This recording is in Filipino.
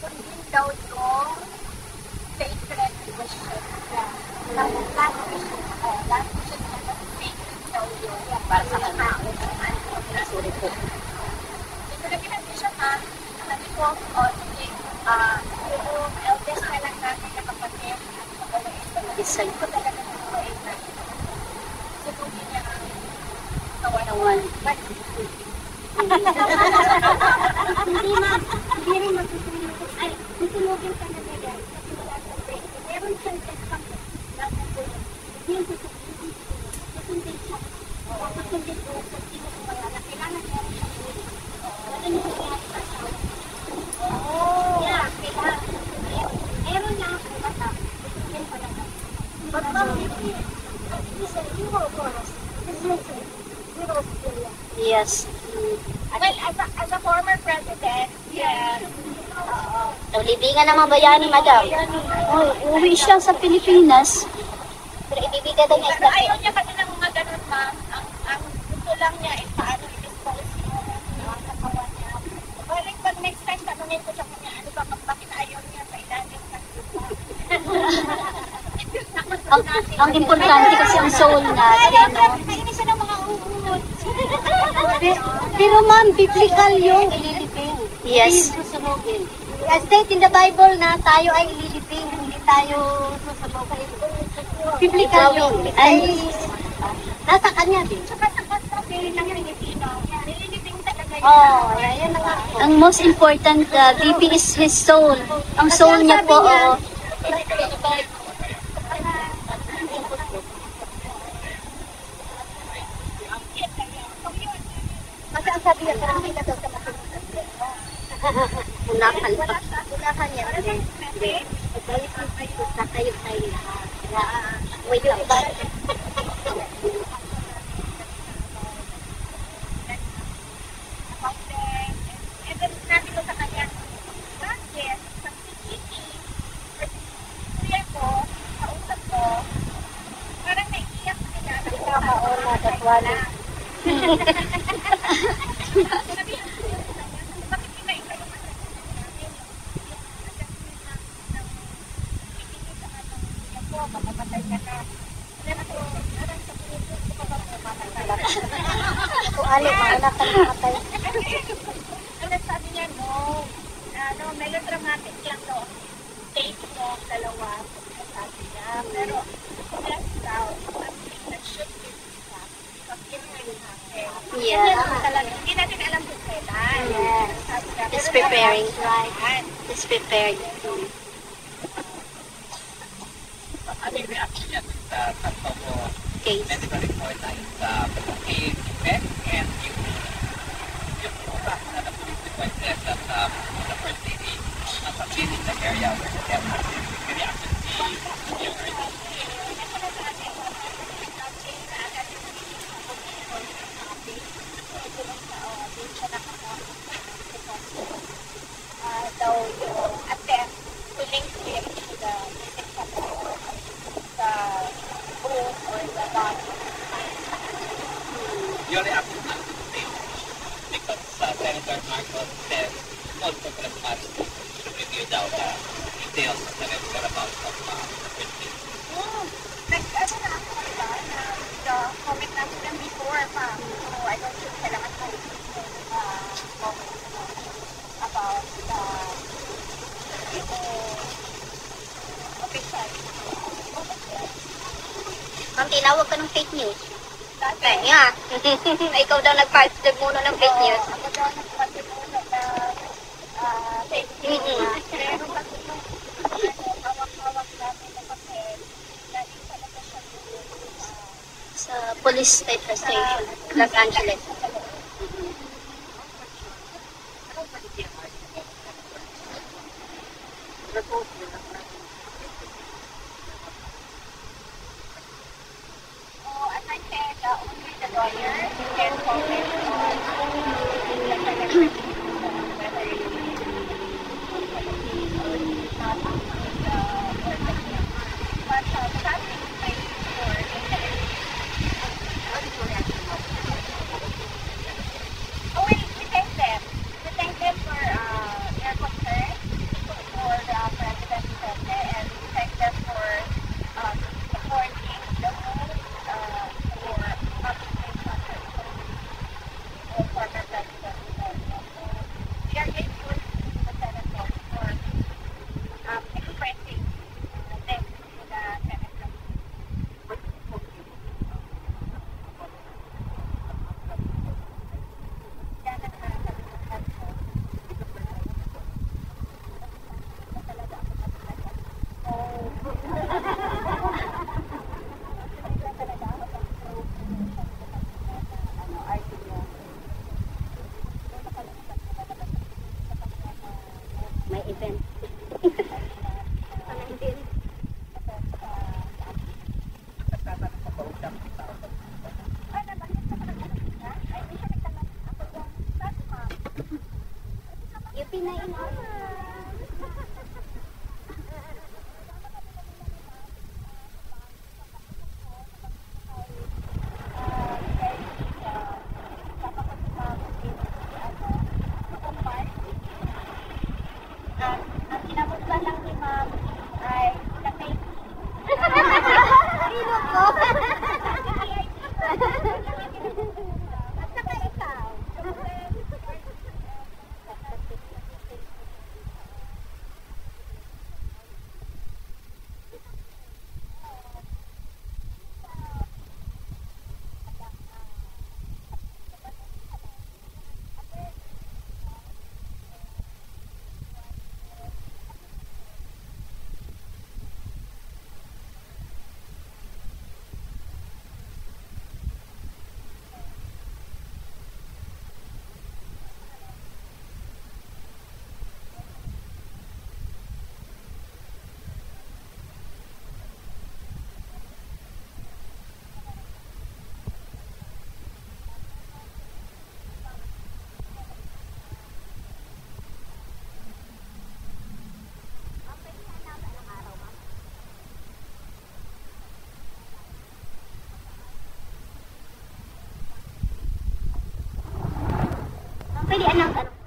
Kundin daw yung sacred mission. Last mission na sacred daw yun. Para sa kanya. Sorry po. Ito na pinag-mission ha. Sabi ko, sige, yung eldest na lang natin na kapatid. Isay ko talaga ng buhay na. Subukin niya ang kawan-awan. Hindi rin matutulog. Ay, tutulogin ka na nila. Meron siyang tekstang hindi yung tutulog. Tutulog siya. Tutulog ko sa sino ko wala na. Kailangan meron siyang tulog. Wala niyo ko yan sa asawa. Yeah, kailangan. Meron na ako bata. Tutulogin pa lang. But yes. Well, as a former president, yes. Libingan ng mga bayani, madam. Uwi siya sa Pilipinas. Pero ibibigay daw niya isda. Ayaw niya kasi ng mga ganun, ma'am. Ang gusto lang niya is paano i-dispose yung katawan niya. Well, pag next time, tanungin ko siya kanya, ano ba, bakit ayaw niya sa ilalim ng lupa? Ang importante kasi ang soul natin, no? Kainis siya ng mga uhod. Pero ma'am, biblical yung ililipin. Yes. As stated in the Bible na tayo ay ililipin, hindi tayo susabogin. Biblical yung. Ay, nasa kanya din. Saka sa pagpapili ng Pilipino, nililipin talaga yun. Yan na nga. Ang most important, VP is his soul. Ang soul niya po, Kasi ang sabi niya, parang hindi na daw sa matulog. unakan pa. Unahan niya. Hindi. Pagbalik ang kayo, tatayo tayo lahat. Wait lang ba? And then, sabi ko sa kanya, bakit sa PPE, kuya ko, kausap ko, parang naiiyak na niya. Tama o na, datwala. Ali, mauna ka namatay. Ano sabi niya, no, melodramatic lang to. Take mo, dalawa, sabi niya. Pero, that's daw, nag-shoot din siya. Pag-in na yun natin. Yeah. Hindi natin alam kung kailan. Yes. It's preparing. Right. It's prepared. Ano yung reaction niya sa tatlo mo medical report sa pag-event and yung utak na na-police requested at the first lady nasa in the area where the death happened. Yung reaction si yung daw yung attempt to link him to the room or the body. your reaction to the statement because Senator Marcos said also trespass to review daw the details of the whereabouts of the first lady. Nag-ano na ako, diba, na the comment natin before pa. So, I don't think kailangan ko comment about the official. Ma'am, tinawag ka ng fake news. Kaya, ikaw daw nag-party muna ng fake news. Ako daw nagpasimulat na fake news. Pero kasi yung hawak-hawak natin na papel, laging talaga siya Sa police station, Los Angeles. as I said, only the lawyer can comment on whether but starting by before we thank them. We thank them for kinain. Ang kinamutlan lang ni ma'am ay kasi Sino ko? at saka ikaw. Pwede anak, ano?